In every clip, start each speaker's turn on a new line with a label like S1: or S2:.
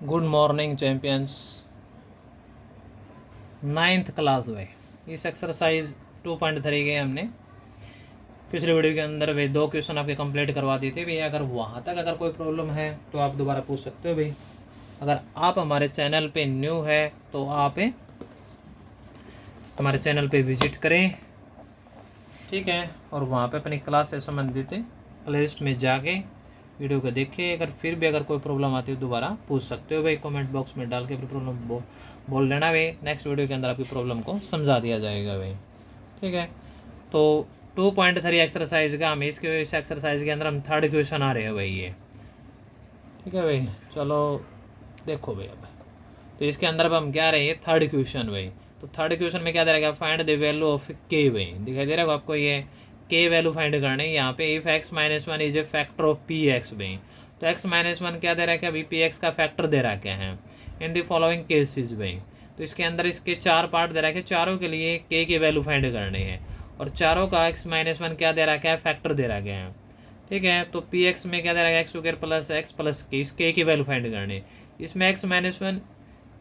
S1: Good morning champions. 9th class भाई। इस exercise 2.3 के हमने पिछले वीडियो के अंदर भाई 2 क्वेश्चन आपके कंप्लीट करवा दी थी भाई। अगर वहाँ तक अगर कोई प्रॉब्लम है तो आप दोबारा पूछ सकते हो भाई। अगर आप हमारे चैनल पे न्यू है तो आप हमारे चैनल पे विजिट करें, ठीक है, और वहाँ पे अपनी क्लास से संबंधित प्लेलिस्ट में जाके वीडियो को देखिए। अगर फिर भी अगर कोई प्रॉब्लम आती है दोबारा पूछ सकते हो भाई, कमेंट बॉक्स में डाल के फिर प्रॉब्लम बोल देना भाई। नेक्स्ट वीडियो के अंदर आपकी प्रॉब्लम को समझा दिया जाएगा भाई, ठीक है। तो 2.3 एक्सरसाइज का हम इस एक्सरसाइज के अंदर हम 3rd क्वेश्चन आ रहे हैं भाई ये, ठीक है भाई। चलो देखो भाई, अब तो इसके अंदर अब हम क्या रहे हैं 3rd क्वेश्चन भाई। तो 3rd क्वेश्चन में क्या दे रहा है, फाइंड द वैल्यू ऑफ के भाई। दिखाई दे रहा है आपको, ये के वैल्यू फाइंड करना है यहाँ पे। If x minus 1 is a factor of p x भाई। तो x माइनस 1 क्या दे रहा है, क्या अभी पी एक्स का फैक्टर दे रहा क्या है इन द फॉलोइंग केसेस भाई। तो इसके अंदर इसके 4 पार्ट दे रहा है, चारों के लिए के की वैल्यू फाइंड करनी है और चारों का x माइनस 1 क्या दे रहा क्या है, फैक्टर दे रहा क्या है, ठीक है। तो पी एक्स में क्या दे रहा है, X square plus x plus के, इस के की वैल्यू फाइंड करनी है। इसमें x माइनस 1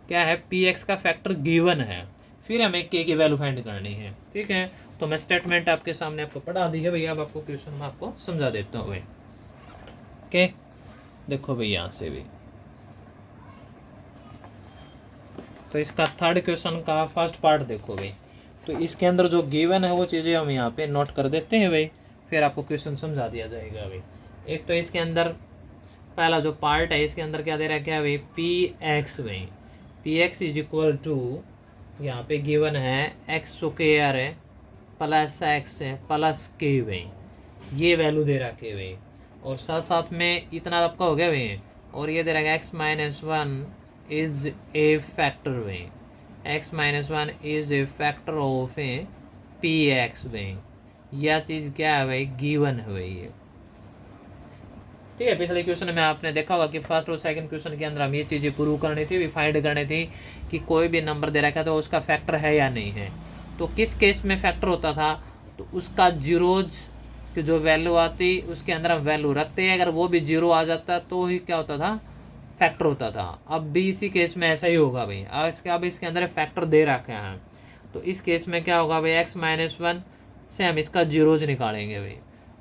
S1: क्या है, पी एक्स का फैक्टर गिवन है, फिर हमें के की वैल्यू फाइंड करनी है, ठीक है। तो मैं स्टेटमेंट आपके सामने आपको पढ़ा दी है भैया। अब आपको क्वेश्चन में आपको समझा देता हूँ भाई, ओके। देखो भाई यहाँ से भी, तो इसका 3rd क्वेश्चन का फर्स्ट पार्ट देखो भाई। तो इसके अंदर जो गिवन है वो चीज़ें हम यहाँ पे नोट कर देते हैं भाई, फिर आपको क्वेश्चन समझा दिया जाएगा भाई। एक तो इसके अंदर पहला जो पार्ट है, इसके अंदर क्या दे रहा है, क्या भाई, पी एक्स भाई। P X is equal to, यहाँ पे गिवन है एक्स स्क्वायर है प्लस एक्स है प्लस के भाई, ये वैल्यू दे रखे भाई। और साथ साथ में इतना आपका हो गया भाई, और ये दे रखा x minus 1 is a factor भाई। X minus 1 is a factor of a p x भाई। यह चीज़ क्या है भाई, गिवन है भाई ये, ठीक है। पिछले क्वेश्चन में आपने देखा होगा कि फर्स्ट और सेकंड क्वेश्चन के अंदर हम ये चीज़ें प्रूव करनी थी, फाइंड करनी थी कि कोई भी नंबर दे रखा है तो उसका फैक्टर है या नहीं है। तो किस केस में फैक्टर होता था, तो उसका जीरोज की जो वैल्यू आती उसके अंदर हम वैल्यू रखते हैं, अगर वो भी जीरो आ जाता तो ही क्या होता था, फैक्टर होता था। अब भी इसी केस में ऐसा ही होगा भाई। अब इसके अंदर फैक्टर दे रखे हैं, तो इस केस में क्या होगा भाई, एक्स माइनस 1 से हम इसका जीरोज निकालेंगे भाई,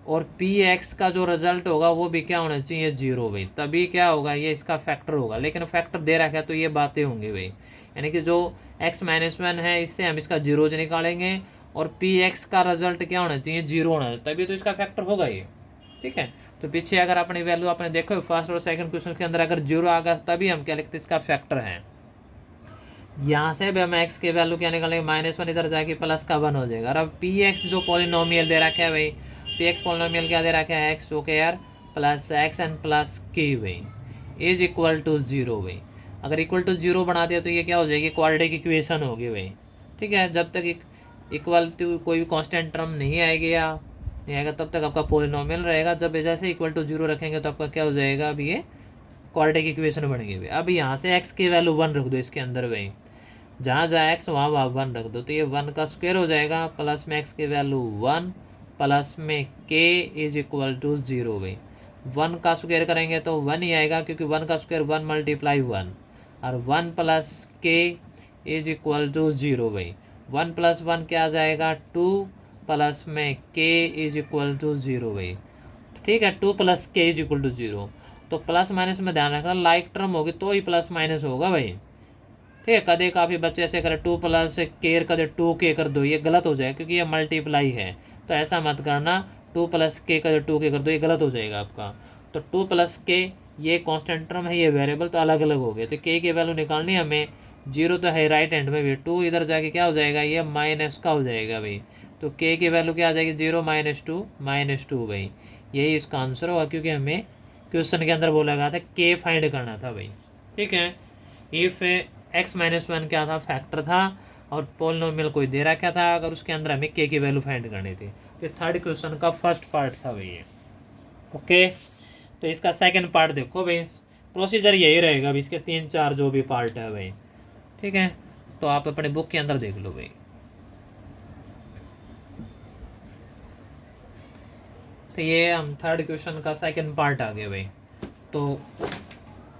S1: और पी एक्स का जो रिजल्ट होगा वो भी क्या होना चाहिए, जीरो भाई, तभी क्या होगा, ये इसका फैक्टर होगा। लेकिन फैक्टर दे रखा है तो ये बातें होंगी भाई, यानी कि जो एक्स माइनस 1 है इससे हम इसका जीरोज निकालेंगे और पी एक्स का रिजल्ट क्या होना चाहिए, जीरो होना चाहिए, तभी तो इसका फैक्टर होगा ये, ठीक है। तो पीछे अगर अपनी वैल्यू आपने देखो फर्स्ट और सेकंड क्वेश्चन के अंदर अगर जीरो आ गया तभी हम क्या लिखते इसका फैक्टर है। यहाँ से भी हम एक्स की वैल्यू क्या निकालेंगे, माइनस 1 इधर जाके प्लस का 1 हो जाएगा। और अब पी एक्स जो पॉलिनोमियल दे रखा है भाई, पी एक्स पॉलिनोमियल क्या दे रखा है, X square plus X N plus के भाई इज इक्वल टू जीरो भाई। अगर इक्वल टू जीरो बना दिया तो ये क्या हो जाएगी, क्वाड्रेटिक इक्वेशन होगी भाई, ठीक है। जब तक इक्वल टू कोई भी कॉन्स्टेंट टर्म नहीं आएगी या नहीं आएगा तब तक आपका पॉलिनोमियल रहेगा। जब जैसे इक्वल टू जीरो रखेंगे तो आपका क्या हो जाएगा, अभी ये क्वाड्रेटिक इक्वेशन बनेगी भाई। अब यहाँ से एक्स की वैल्यू 1 रख दो इसके अंदर भाई, जहाँ जहाँ एक्स वहाँ वहाँ 1 रख दो, तो ये 1 का स्क्वायर हो जाएगा प्लस में एक्स की वैल्यू 1 प्लस में के इज इक्वल टू 0 भाई। 1 का स्क्वायर करेंगे तो 1 ही आएगा, क्योंकि 1 का स्क्वायर 1 मल्टीप्लाई 1, और 1 प्लस के इज इक्वल टू 0 भाई। 1 प्लस 1 क्या आ जाएगा, 2 प्लस में के इज इक्वल टू 0 भाई, ठीक है। 2 प्लस के इज इक्वल टू 0। तो प्लस माइनस में ध्यान रखना, लाइक टर्म होगी तो ही प्लस माइनस होगा भाई, ठीक है। कदे काफ़ी बच्चे ऐसे करें 2 प्लस के कदे 2 के कर दो, ये गलत हो जाए क्योंकि ये मल्टीप्लाई है, तो ऐसा मत करना। 2 प्लस के कदे 2 के कर दो, ये गलत हो जाएगा आपका। तो 2 प्लस के ये कांस्टेंट टर्म है, ये वेरिएबल, तो अलग अलग हो गए। तो के की वैल्यू निकालनी है हमें, जीरो तो है राइट हैंड में भी, 2 इधर जाके क्या हो जाएगा, ये माइनस का हो जाएगा भाई। तो के की वैल्यू क्या आ जाएगी, 0 माइनस टू भाई। यही इसका आंसर होगा, क्योंकि हमें क्वेश्चन के अंदर बोला गया था के फाइंड करना था भाई, ठीक है। इफ एक्स माइनस 1 क्या था, फैक्टर था, और पॉलिनोमियल कोई दे रखा था, अगर उसके अंदर हमें के की वैल्यू फाइंड करनी थी। तो 3rd क्वेश्चन का फर्स्ट पार्ट था भाई, ओके। तो इसका सेकंड पार्ट देखो भाई, प्रोसीजर यही रहेगा अभी इसके 3-4 जो भी पार्ट है भाई, ठीक है। तो आप अपने बुक के अंदर देख लो भाई। तो ये हम 3rd क्वेश्चन का सेकंड पार्ट आ गया भाई। तो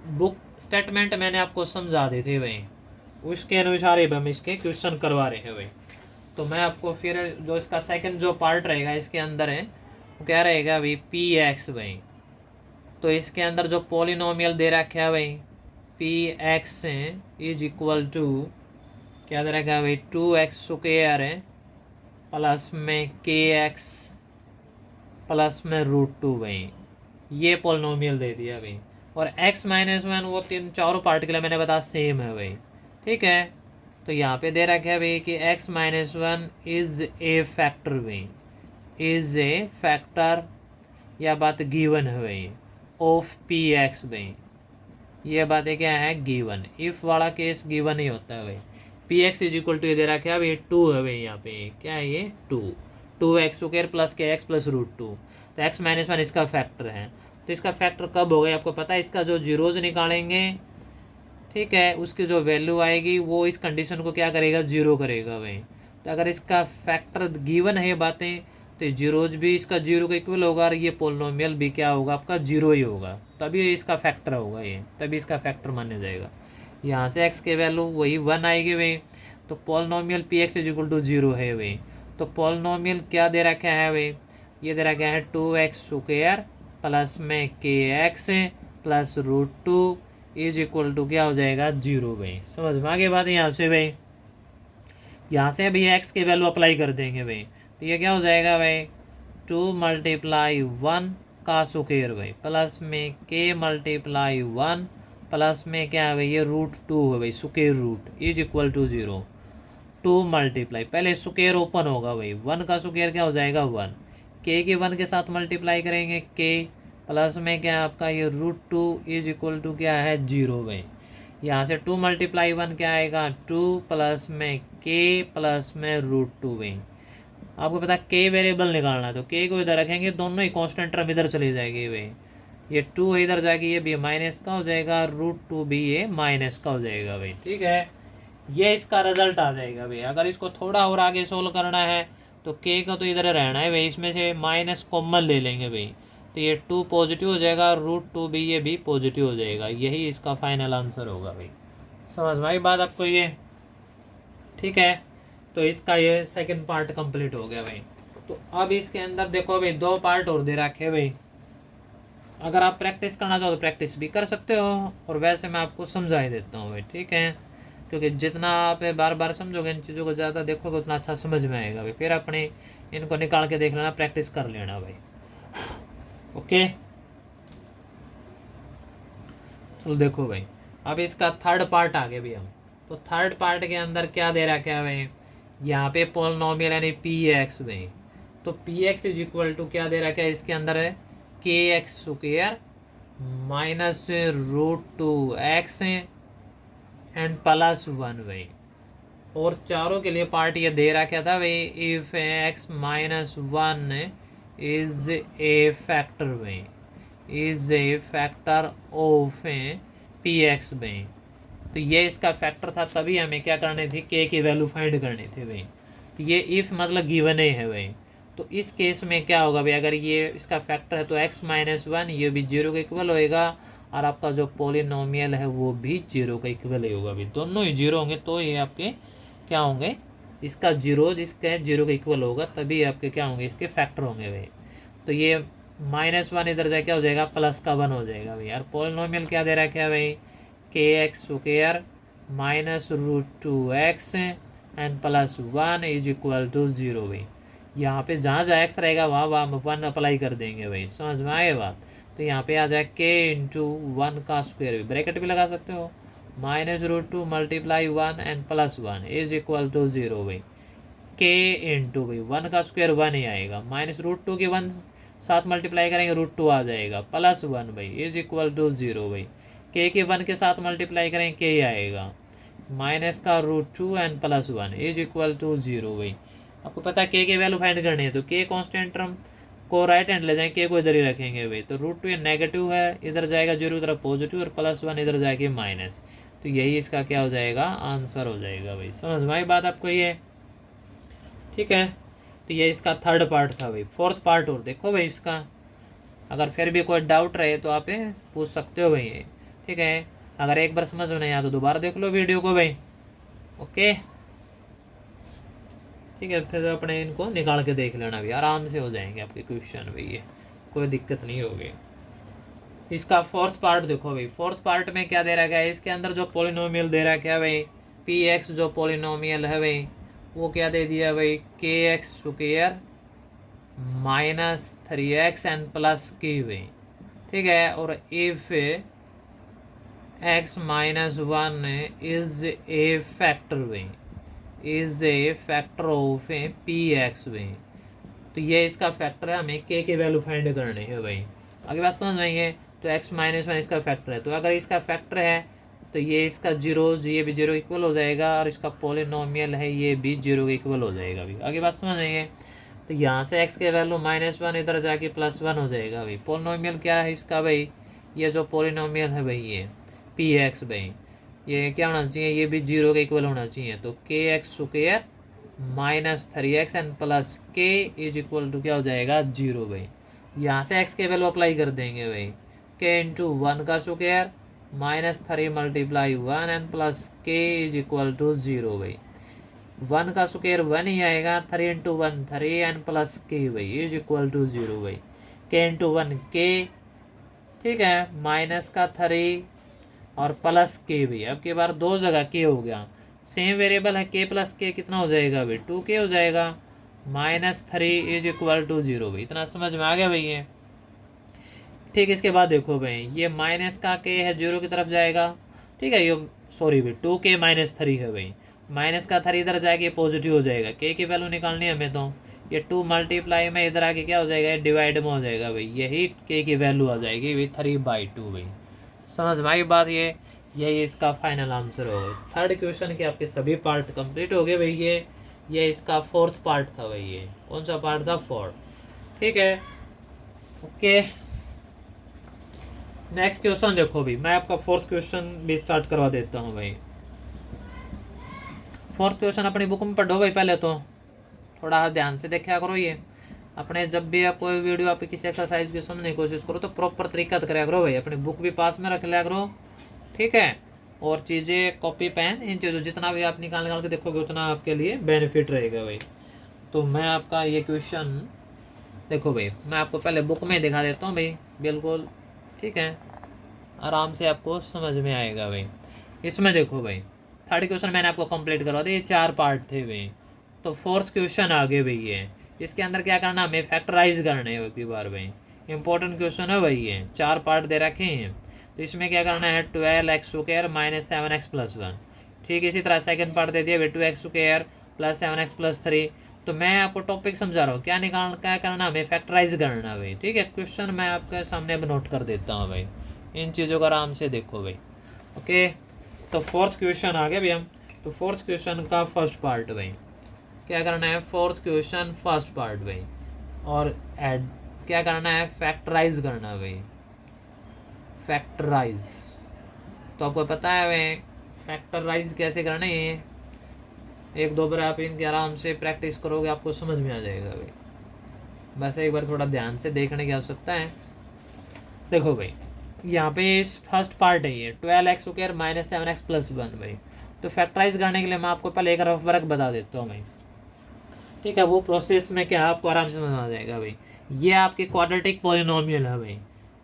S1: बुक स्टेटमेंट मैंने आपको समझा दी थी भाई, उसके अनुसार ही हम इसके क्वेश्चन करवा रहे हैं भाई। तो मैं आपको फिर जो इसका सेकंड जो पार्ट रहेगा इसके अंदर है वो क्या रहेगा भाई, पी एक्स भाई। तो इसके अंदर जो पॉलिनोमियल दे रखा है भाई, P X is equal to क्या दे रखा है भाई, 2x² है प्लस में kx प्लस में √2 भाई, ये पॉलिनोमियल दे दिया भाई। और x-1 वो तीन चारों पार्ट के लिए मैंने बताया सेम है भाई, ठीक है। तो यहाँ पे दे रखा है भाई कि x-1 इज ए फैक्टर भाई, इज ए फैक्टर, यह बात गिवन है भाई, ऑफ पी एक्स भाई, ये बातें क्या है गिवन। इफ वाला केस गिवन ही होता है भाई। P X is equal to ये दे रखा है भाई 2 है भाई, यहाँ पे क्या है ये 2x² प्लस kx प्लस √2। तो x-1 इसका फैक्टर है। तो इसका फैक्टर कब होगा आपको पता है, इसका जो जीरोज निकालेंगे, ठीक है, उसकी जो वैल्यू आएगी वो इस कंडीशन को क्या करेगा, जीरो करेगा भाई। तो अगर इसका फैक्टर गिवन है ये बातें, तो जीरोज भी इसका जीरो का इक्वल होगा और ये पोलिनोमियल भी क्या होगा आपका जीरो ही होगा, तभी इसका फैक्टर होगा ये, तभी इसका फैक्टर माना जाएगा। यहाँ से x के वैल्यू वही 1 आएगी भाई। तो polynomial P X is equal to 0 है भाई। तो पोलिनोमियल क्या दे रखा है भाई, ये दे रखा है 2x² प्लस में kx plus √2 is equal to क्या हो जाएगा 0 भाई। समझ में आगे बात। यहाँ से भाई, यहाँ से अभी x के वैल्यू अप्लाई कर देंगे भाई, तो ये क्या हो जाएगा भाई, 2 × 1 का स्क्वायर भाई प्लस में k × 1 प्लस में क्या है भाई, ये √2 है भाई, square root is equal to 0। 2 multiply, पहले स्क्वायर ओपन होगा भाई, 1 का स्क्वायर क्या हो जाएगा 1, k के 1 के साथ मल्टीप्लाई करेंगे k प्लस में क्या आपका ये √2 इज इक्वल टू क्या है 0 भाई। यहाँ से 2 × 1 क्या आएगा 2 प्लस में k प्लस में √2 भाई। आपको पता k वेरिएबल निकालना है, तो k को इधर रखेंगे, दोनों ही कांस्टेंट टर्म इधर चली जाएगी भाई, ये 2 इधर जाएगी, ये भी माइनस का हो जाएगा, √2 भी ये माइनस का हो जाएगा भाई, ठीक है। ये इसका रिजल्ट आ जाएगा भाई। अगर इसको थोड़ा और आगे सोल्व करना है तो k का तो इधर रहना है भाई, इसमें से माइनस कॉमन ले लेंगे भाई, तो ये 2 पॉजिटिव हो जाएगा, √2 भी ये भी पॉजिटिव हो जाएगा, यही इसका फाइनल आंसर होगा भाई। समझ में आई बात आपको ये, ठीक है। तो इसका ये सेकंड पार्ट कंप्लीट हो गया भाई। तो अब इसके अंदर देखो भाई 2 पार्ट और दे रखे भाई, अगर आप प्रैक्टिस करना चाहो तो प्रैक्टिस भी कर सकते हो, और वैसे मैं आपको समझा ही देता हूँ भाई, ठीक है। क्योंकि जितना आप बार बार समझोगे इन चीज़ों को, ज़्यादा देखोगे उतना अच्छा समझ में आएगा भाई। फिर अपने इनको निकाल के देख लेना, प्रैक्टिस कर लेना भाई, ओके। चलो देखो भाई, अब इसका थर्ड पार्ट आ गए भाई हम। तो थर्ड पार्ट के अंदर क्या दे रखा है भाई, यहाँ पे पॉलिनोमियल यानी पी एक्स भाई। तो P X is equal to क्या दे रखा है इसके अंदर है kx² minus √2x and plus 1 भाई। और चारों के लिए पार्ट ये दे रखा था भाई, if x-1 is a factor भाई, is a factor of p x भाई। तो ये इसका फैक्टर था, तभी हमें क्या करनी थी, k की वैल्यू फाइंड करनी थी भाई। तो ये इफ मतलब गिवन ही है भाई। तो इस केस में क्या होगा भाई, अगर ये इसका फैक्टर है तो x-1 ये भी 0 के इक्वल होएगा, और आपका जो पॉलिनोमियल है वो भी 0 का इक्वल ही होगा भाई। दोनों ही 0 होंगे तो ये आपके क्या होंगे, इसका 0 जिसका 0 का इक्वल होगा, तभी आपके क्या होंगे, इसके फैक्टर होंगे भाई। तो ये -1 इधर जाए क्या हो जाएगा, प्लस का 1 हो जाएगा भाई। और पॉलिनोमियल क्या दे रहा है क्या भाई, kx² minus √2x and plus 1 is equal to 0 भाई। यहाँ पे जहाँ जहाँ x रहेगा वहाँ 1 अप्लाई कर देंगे भाई। समझ में आए बात। तो यहाँ पे आ जाए k × 1 का स्क्वायर, भी ब्रैकेट भी लगा सकते हो, minus √2 × 1 and plus 1 is equal to 0 भाई। k इंटू भाई 1 का स्क्वायर 1 ही आएगा, माइनस √2 के 1 साथ मल्टीप्लाई करेंगे √2 आ जाएगा, प्लस 1 भाई इज इक्वल टू 0 भाई। k के 1 के साथ मल्टीप्लाई करेंगे k आएगा, माइनस का √2 and plus 1 is equal to 0 भाई। आपको पता है k की वैल्यू फाइंड करनी है, तो k कांस्टेंट टर्म को राइट हैंड ले जाएंगे, k को इधर ही रखेंगे भाई। तो √2 ये नेगेटिव है, इधर जाएगा 0 इधर पॉजिटिव, और प्लस 1 इधर जाएगी माइनस। तो यही इसका क्या हो जाएगा, आंसर हो जाएगा भाई। समझ में आई बात आपको ये, ठीक है। तो ये इसका थर्ड पार्ट था भाई। फोर्थ पार्ट और देखो भाई इसका, अगर फिर भी कोई डाउट रहे तो आप पूछ सकते हो भाई, ठीक है। अगर एक बार समझ में नहीं आया तो दोबारा देख लो वीडियो को भाई। ओके ठीक है, फिर अपने इनको निकाल के देख लेना भी, आराम से हो जाएंगे आपके क्वेश्चन भाई, ये कोई दिक्कत नहीं होगी। इसका फोर्थ पार्ट देखो भाई, फोर्थ पार्ट में क्या दे रखा है, इसके अंदर जो पोलिनोमियल दे रखा है भाई, पी एक्स जो पोलिनोमियल है भाई, वो क्या दे दिया भाई, k x square minus 3x n plus के भाई, ठीक है। और if x minus 1 is a factor भाई, is a factor of p x भाई, तो ये इसका फैक्टर है, हमें के वैल्यू फाइंड करनी है भाई। आगे बात समझ आएंगे। तो x माइनस 1 इसका फैक्टर है, तो अगर इसका फैक्टर है तो ये इसका जीरो, ये भी जीरो इक्वल हो जाएगा, और इसका पोलिनोमियल है ये भी जीरो के इक्वल हो जाएगा भाई। आगे बात समझ आएंगे। तो यहाँ से x के वैल्यू -1 इधर जाके +1 हो जाएगा भाई। पोलिनोमियल क्या है इसका भाई, ये जो पोलिनोमियल है भाई ये पी एक्स भाई, ये क्या होना चाहिए, ये भी जीरो के इक्वल होना चाहिए। तो के x square minus 3x and plus के इज इक्वल टू क्या हो जाएगा, जीरो भाई। यहाँ से x के वैल्यू अप्लाई कर देंगे भाई, के इंटू 1 का square minus 3 multiply 1 and plus के इज इक्वल टू 0 भाई। 1 का स्क्वायर 1 ही आएगा, 3 इंटू 1 3 एंड प्लस के भाई इज इक्वल टू 0 भाई। के इंटू 1 के, ठीक है, माइनस का 3 और प्लस के भाई। अब के बार दो जगह के हो गया, सेम वेरिएबल है, के प्लस के कितना हो जाएगा भाई, 2k हो जाएगा। -3 इज इक्वल टू 0 भाई। इतना समझ में आ गया भाई ये, ठीक। इसके बाद देखो भाई, ये माइनस का के है, 0 की तरफ जाएगा, ठीक है। ये सॉरी भाई 2k -3 है भाई, माइनस का 3 इधर जाके पॉजिटिव हो जाएगा, के की वैल्यू निकालनी है हमें, तो ये 2 मल्टीप्लाई में इधर आके क्या हो जाएगा, डिवाइड में हो जाएगा भाई, यही के की वैल्यू आ जाएगी भाई 3/2 भाई। समझ में आई बात, ये यही इसका फाइनल आंसर होगा। थर्ड क्वेश्चन के आपके सभी पार्ट कंप्लीट हो गए भाई। ये इसका फोर्थ पार्ट था भाई, ये कौन सा पार्ट था, फोर्थ, ठीक है। ओके नेक्स्ट क्वेश्चन देखो भाई, मैं आपका फोर्थ क्वेश्चन भी स्टार्ट करवा देता हूँ भाई। फोर्थ क्वेश्चन अपनी बुक में पढ़ो भाई, पहले तो थोड़ा ध्यान से देखा करो। ये अपने जब भी आप कोई वीडियो आप किसी एक्सरसाइज की समझने की कोशिश करो तो प्रॉपर तरीका करा करो भाई, अपनी बुक भी पास में रख लिया करो, ठीक है। और चीज़ें कॉपी पेन इन चीज़ों जितना भी आप निकाल के देखोगे उतना आपके लिए बेनिफिट रहेगा भाई। तो मैं आपका ये क्वेश्चन देखो भाई, मैं आपको पहले बुक में दिखा देता हूँ भाई, बिल्कुल ठीक है, आराम से आपको समझ में आएगा भाई। इसमें देखो भाई, थर्ड क्वेश्चन मैंने आपको कंप्लीट करवा दिया, ये 4 पार्ट थे भाई। तो फोर्थ क्वेश्चन आगे भाई है, इसके अंदर क्या करना, हमें फैक्टराइज करना है एक बार भाई। इंपॉर्टेंट क्वेश्चन है भाई, ये 4 पार्ट दे रखे हैं। तो इसमें क्या करना है, 12x square minus 7x plus 1, ठीक। इसी तरह सेकंड पार्ट दे दिया भाई, 2x square plus 7x plus 3। तो मैं आपको टॉपिक समझा रहा हूँ, क्या करना, हमें फैक्टराइज करना भाई, ठीक है। क्वेश्चन मैं आपके सामने अब नोट कर देता हूँ भाई, इन चीज़ों को आराम से देखो भाई। ओके तो फोर्थ क्वेश्चन आ गया भाई हम। तो फोर्थ क्वेश्चन का फर्स्ट पार्ट भाई, क्या करना है, फोर्थ क्वेश्चन फर्स्ट पार्ट भाई, और ऐड क्या करना है, फैक्टराइज करना है भाई, फैक्टराइज। तो आपको पता है भाई फैक्टराइज कैसे करना है, ये एक दो बार आप इनके आराम से प्रैक्टिस करोगे आपको समझ में आ जाएगा भाई। बस एक बार थोड़ा ध्यान से देखने की आवश्यकता है। देखो भाई यहाँ पे इस फर्स्ट पार्ट है ये 12x square minus 7x plus 1 भाई। तो फैक्टराइज करने के लिए मैं आपको पहले एक रफ वर्क बता देता हूँ भाई, ठीक है। वो प्रोसेस में क्या आपको आराम से समझ आ जाएगा भाई। ये आपके क्वाड्रेटिक पोलिनोमियल है भाई,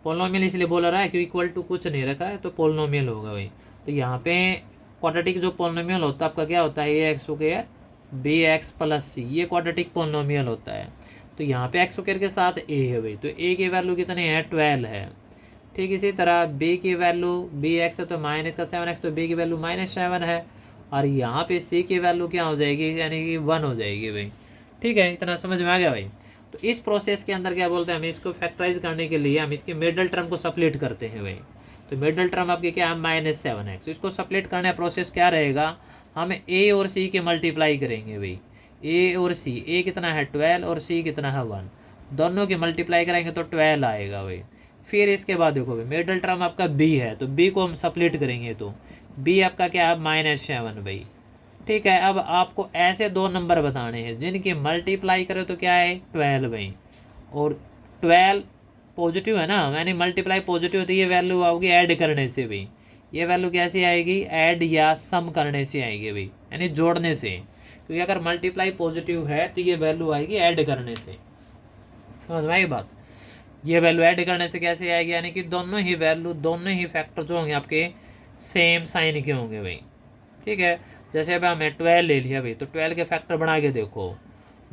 S1: पोलिनोमियल इसलिए बोल रहा है क्योंकि इक्वल टू कुछ नहीं रखा है तो पोलिनोमियल होगा भाई। तो यहाँ पे क्वाड्रेटिक जो पोलिनोमियल होता है आपका क्या होता है, a x square b x plus c, ये क्वाड्रेटिक पोलिनोमियल होता है। तो यहाँ पे एक्स स्क्वायर के साथ ए है भाई, तो ए की वैल्यू कितनी है, 12 है, ठीक। इसी तरह बी की वैल्यू, बी एक्स है तो माइनस का 7x, तो बी की वैल्यू -7 है। और यहाँ पे सी की वैल्यू क्या हो जाएगी, यानी कि 1 हो जाएगी भाई, ठीक है। इतना समझ में आ गया भाई। तो इस प्रोसेस के अंदर क्या बोलते हैं, हम इसको फैक्टराइज करने के लिए हम इसके मिडल टर्म को सप्लिट करते हैं भाई। तो मिडल टर्म आपके क्या है, -7x। इसको सप्लिट करने का प्रोसेस क्या रहेगा, हम ए और सी के मल्टीप्लाई करेंगे भाई, ए और सी, ए कितना है 12 और सी कितना है 1, दोनों की मल्टीप्लाई करेंगे तो 12 आएगा भाई। फिर इसके बाद देखो भाई मिडल टर्म आपका बी है, तो बी को हम सप्लिट करेंगे तो बी आपका क्या है, -7 भाई, ठीक है। अब आपको ऐसे दो नंबर बताने हैं जिनकी मल्टीप्लाई करो तो क्या है, 12 भाई, और 12 पॉजिटिव है ना, यानी मल्टीप्लाई पॉजिटिव, तो ये वैल्यू आओगी ऐड करने से भाई, ये वैल्यू कैसी आएगी, ऐड या सम करने से आएगी भाई, यानी जोड़ने से, क्योंकि अगर मल्टीप्लाई पॉजिटिव है तो ये वैल्यू आएगी ऐड करने से। समझ में आई बात। ये वैल्यू ऐड करने से कैसे आएगी, यानी कि दोनों ही वैल्यू, दोनों ही फैक्टर जो होंगे आपके सेम साइन के होंगे भाई। ठीक है, जैसे अब हमें 12 ले लिया भाई, तो 12 के फैक्टर बना के देखो,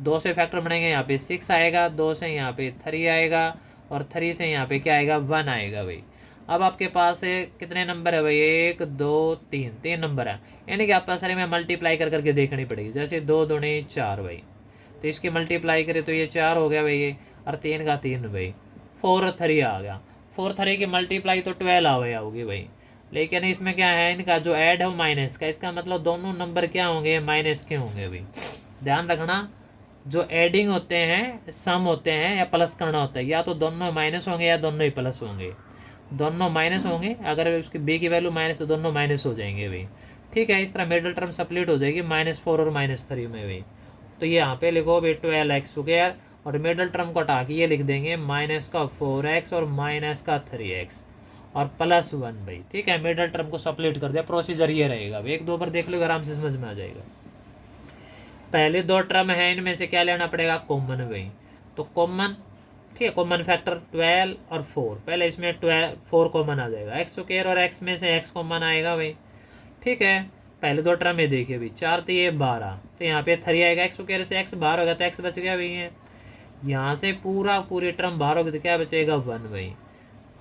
S1: 2 से फैक्टर बनेंगे, यहाँ पे 6 आएगा, 2 से यहाँ पे 3 आएगा, और 3 से यहाँ पे क्या आएगा, 1 आएगा भाई। अब आपके पास है कितने नंबर है भाई, 1 2 3, 3 नंबर है, यानी कि आपको सारे में मल्टीप्लाई कर करके देखनी पड़ेगी। जैसे 2 दूनी 4 भाई, तो इसकी मल्टीप्लाई करें तो ये 4 हो गया भाई ये, और 3 का 3 भाई, 4 और 3 आ गया, 4 3 की मल्टीप्लाई तो 12 आवे होगी भाई। लेकिन इसमें क्या है, इनका जो ऐड है वो माइनस का, इसका मतलब दोनों नंबर क्या होंगे, माइनस के होंगे भाई। ध्यान रखना, जो एडिंग होते हैं, सम होते हैं या प्लस करना होता है, या तो दोनों माइनस होंगे या दोनों ही प्लस होंगे। दोनों माइनस होंगे, अगर उसकी बी की वैल्यू माइनस तो दोनों माइनस हो जाएंगे भाई। ठीक है, इस तरह मिडिल टर्म सप्लीट हो जाएगी -4 और -3 में भाई। तो ये यहाँ पे लिखो भाई 12x², और मिडिल टर्म को हटा के ये लिख देंगे -4x और -3x और +1 भाई। ठीक है, मिडिल टर्म को सप्लीट कर दिया, प्रोसीजर ये रहेगा भाई। 1 2 बार देख लो, आराम से समझ में आ जाएगा। पहले 2 टर्म है, इनमें से क्या लेना पड़ेगा, कॉमन भाई। तो कॉमन, ठीक है, कॉमन फैक्टर 12 और 4, पहले इसमें 4 कॉमन आ जाएगा, x² और x में से x कॉमन आएगा भाई। ठीक है, पहले 2 टर्म में देखिए भाई, 4 तो ये 12, तो यहाँ पे 3 आएगा, x² से x बाहर होगा तो x बच गया भाई। है यहाँ से पूरी टर्म बाहर होगी तो क्या बचेगा, 1 भाई।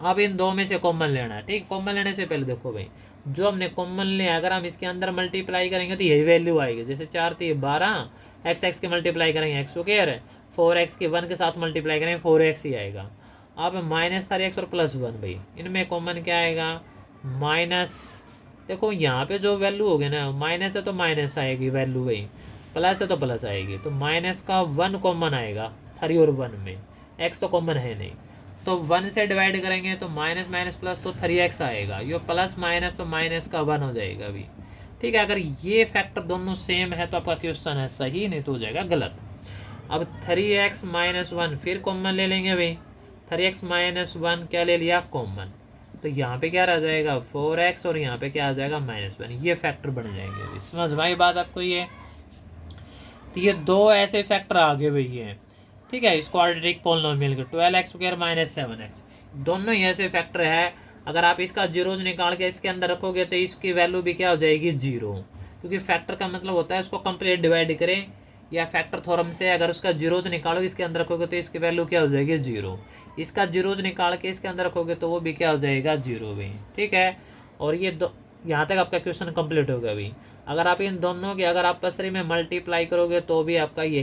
S1: अब इन 2 में से कॉमन लेना है। ठीक, कॉमन लेने से पहले देखो भाई, जो हमने कॉमन लिया, अगर हम इसके अंदर मल्टीप्लाई करेंगे तो यही वैल्यू आएगी। जैसे 4 थी 12, x के मल्टीप्लाई करेंगे x², 4x के 1 के साथ मल्टीप्लाई करेंगे 4x ही आएगा। अब -3x और +1 भाई, इनमें कॉमन क्या आएगा, माइनस। देखो यहाँ पे जो वैल्यू होगी ना, माइनस है तो माइनस आएगी वैल्यू भाई, प्लस है तो प्लस आएगी, तो माइनस का 1 कॉमन आएगा 3 और 1 में, x तो कॉमन है नहीं, तो 1 से डिवाइड करेंगे तो माइनस माइनस प्लस तो 3x आएगा, ये प्लस माइनस तो माइनस का 1 हो जाएगा अभी। ठीक है, अगर ये फैक्टर दोनों सेम है तो आपका क्वेश्चन है सही, नहीं तो हो जाएगा गलत। अब 3x - 1 फिर कॉमन ले लेंगे भाई, 3x - 1 क्या ले लिया, कॉमन, तो यहाँ पे क्या रह जाएगा, 4x, और यहाँ पे क्या आ जाएगा, -1, ये फैक्टर बन जाएंगे अभी। समझ भाई बात आपको ये। तो ये 2 ऐसे फैक्टर आगे भाई हैं। ठीक है, क्वाड्रेटिक पॉलिनोमियल के 12x² - 7x, दोनों ही ऐसे फैक्टर है। अगर आप इसका जीरोज निकाल के इसके अंदर रखोगे तो इसकी वैल्यू भी क्या हो जाएगी, 0, क्योंकि फैक्टर का मतलब होता है उसको कंप्लीट डिवाइड करें, या फैक्टर थ्योरम से अगर उसका जीरोज निकालोगे इसके अंदर रखोगे तो इसकी वैल्यू क्या हो जाएगी, 0। इसका जीरोज निकाल के इसके अंदर रखोगे तो वो भी क्या हो जाएगा, 0 भी। ठीक है, और ये दो, यहाँ तक आपका क्वेश्चन कंप्लीट होगा अभी। अगर आप इन दोनों के अगर आप पसरी में मल्टीप्लाई करोगे तो भी आपका ये